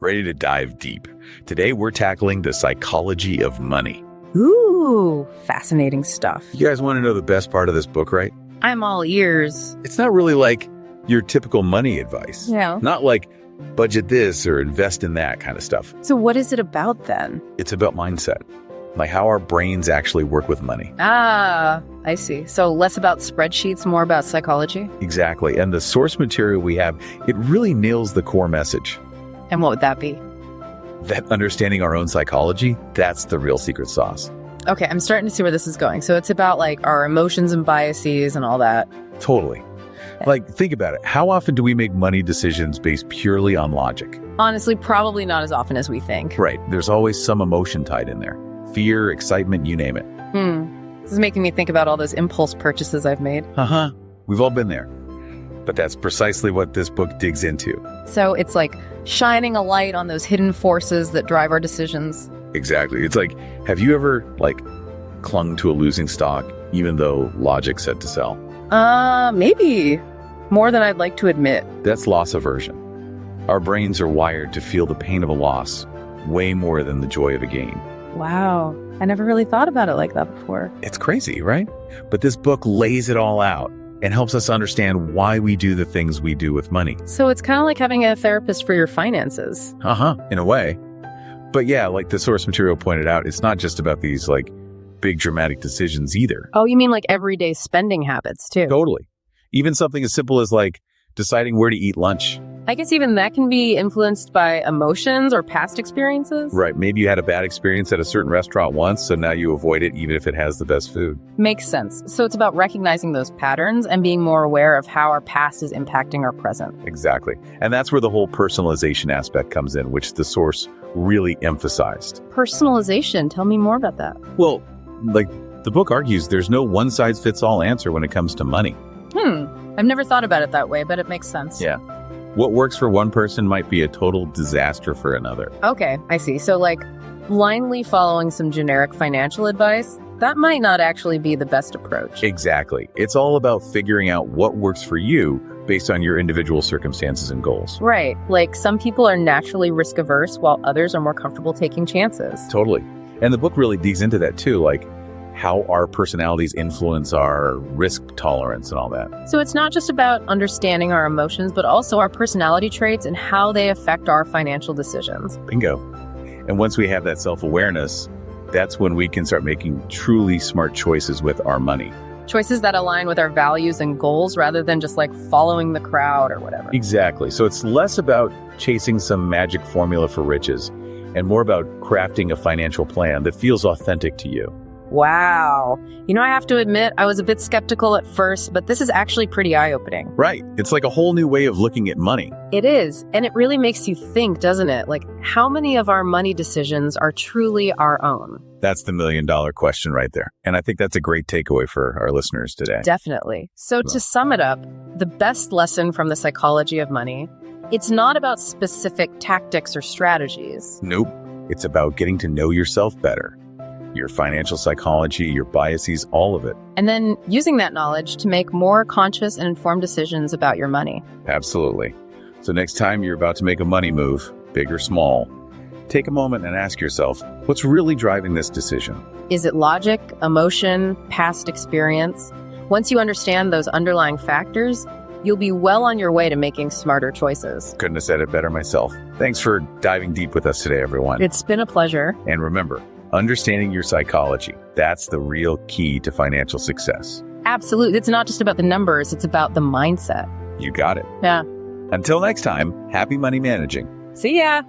Ready to dive deep. Today, we're tackling the psychology of money. Ooh, fascinating stuff. You guys want to know the best part of this book, right? I'm all ears. It's not really like your typical money advice. Yeah. Not like budget this or invest in that kind of stuff. So what is it about then? It's about mindset, like how our brains actually work with money. Ah, I see. So less about spreadsheets, more about psychology? Exactly. And the source material we have, it really nails the core message. And what would that be? That understanding our own psychology, that's the real secret sauce. Okay, I'm starting to see where this is going. So it's about like our emotions and biases and all that. Totally. Like, think about it. How often do we make money decisions based purely on logic? Honestly, probably not as often as we think. Right. There's always some emotion tied in there. Fear, excitement, you name it. This is making me think about all those impulse purchases I've made. Uh-huh. We've all been there. But that's precisely what this book digs into. So it's like shining a light on those hidden forces that drive our decisions. Exactly. It's like, have you ever, clung to a losing stock, even though logic said to sell? Maybe. More than I'd like to admit. That's loss aversion. Our brains are wired to feel the pain of a loss way more than the joy of a gain. Wow. I never really thought about it like that before. It's crazy, right? But this book lays it all out and helps us understand why we do the things we do with money. So it's kind of like having a therapist for your finances. In a way. But yeah, like the source material pointed out, it's not just about these big dramatic decisions either. Oh, you mean like everyday spending habits too? Totally. Even something as simple as deciding where to eat lunch. I guess even that can be influenced by emotions or past experiences. Right. Maybe you had a bad experience at a certain restaurant once, so now you avoid it even if it has the best food. Makes sense. So it's about recognizing those patterns and being more aware of how our past is impacting our present. Exactly. And that's where the whole personalization aspect comes in, which the source really emphasized. Personalization. Tell me more about that. Well, the book argues there's no one-size-fits-all answer when it comes to money. I've never thought about it that way, but it makes sense. Yeah. What works for one person might be a total disaster for another. Okay, I see. So blindly following some generic financial advice, that might not actually be the best approach. Exactly. It's all about figuring out what works for you based on your individual circumstances and goals. Right. Like some people are naturally risk averse while others are more comfortable taking chances. Totally. And the book really digs into that too, how our personalities influence our risk tolerance and all that. So it's not just about understanding our emotions, but also our personality traits and how they affect our financial decisions. Bingo. And once we have that self-awareness, that's when we can start making truly smart choices with our money. Choices that align with our values and goals rather than just following the crowd or whatever. Exactly. So it's less about chasing some magic formula for riches and more about crafting a financial plan that feels authentic to you. Wow. I have to admit, I was a bit skeptical at first, but this is actually pretty eye-opening. Right. It's like a whole new way of looking at money. It is. And it really makes you think, doesn't it? How many of our money decisions are truly our own? That's the million-dollar question right there. And I think that's a great takeaway for our listeners today. Definitely. So to sum it up, the best lesson from the psychology of money, it's not about specific tactics or strategies. Nope. It's about getting to know yourself better. Your financial psychology, your biases, all of it. And then using that knowledge to make more conscious and informed decisions about your money. Absolutely. So next time you're about to make a money move, big or small, take a moment and ask yourself, what's really driving this decision? Is it logic, emotion, past experience? Once you understand those underlying factors, you'll be well on your way to making smarter choices. Couldn't have said it better myself. Thanks for diving deep with us today, everyone. It's been a pleasure. And remember, understanding your psychology, that's the real key to financial success. Absolutely. It's not just about the numbers, it's about the mindset. You got it. Yeah. Until next time, happy money managing. See ya.